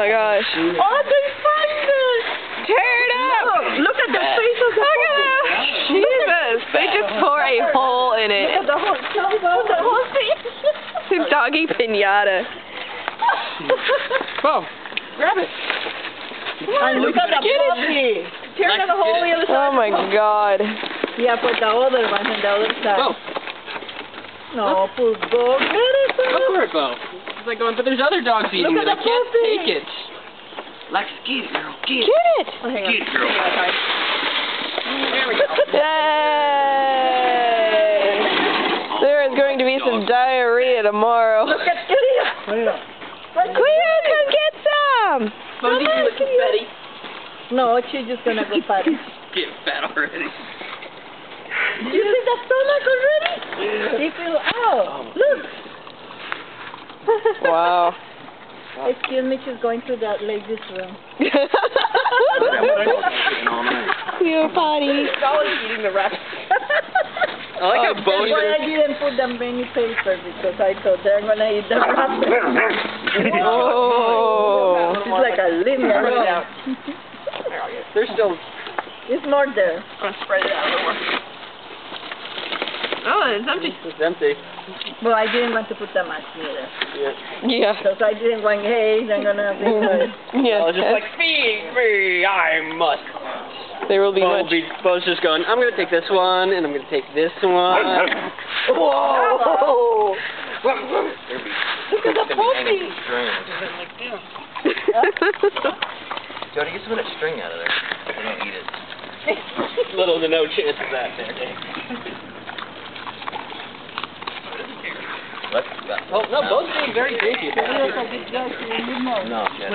my gosh. Oh, they find it! Tear it up! Look at the face of the Look at that! Jesus! They just tore a hole in it. Look at the whole thing. It's doggy pinata. Oh, grab it. And look at the puppy. Tear out the hole on the other side. Oh my god. Yeah, put the other one on the other side. Oh. No, poor dog. Get it, Go for it, Bo. It's like going, but there's other dogs eating Look it. at I the can't puppy. take it. Lex, get it, girl. Get it. Get it! Oh, hang on. Get it, girl. There we go. Yay! There is going to be some diarrhea tomorrow. Look at Cleo. Cleo, come get some! Bo's eating with confetti. No, she's just gonna go party. Get fat already. You see the stomach already? You feel, oh, look. Wow. Excuse me, she's going to the ladies' room. You potty. Always eating the rest. I like how Bo That's why I didn't put them any paper, because I thought they're gonna eat the rest. Oh. It's like a living room. There's still... It's more there. I'm going to spread it out a little more. Oh, it's empty. It's empty. Well, I didn't want to put that much neither. Yeah. Because I didn't want, hey, they're gonna be good. Yeah. I was just like, feed me, I must. There will be much. Bo's just going, I'm going to take this one, and I'm going to take this one. Whoa! Look at the puppy! Jody, get some of that string out of there. They don't eat it. Little to no chance of that there, Dave. What? Oh, no, Bo's being very creepy about it. No, shit.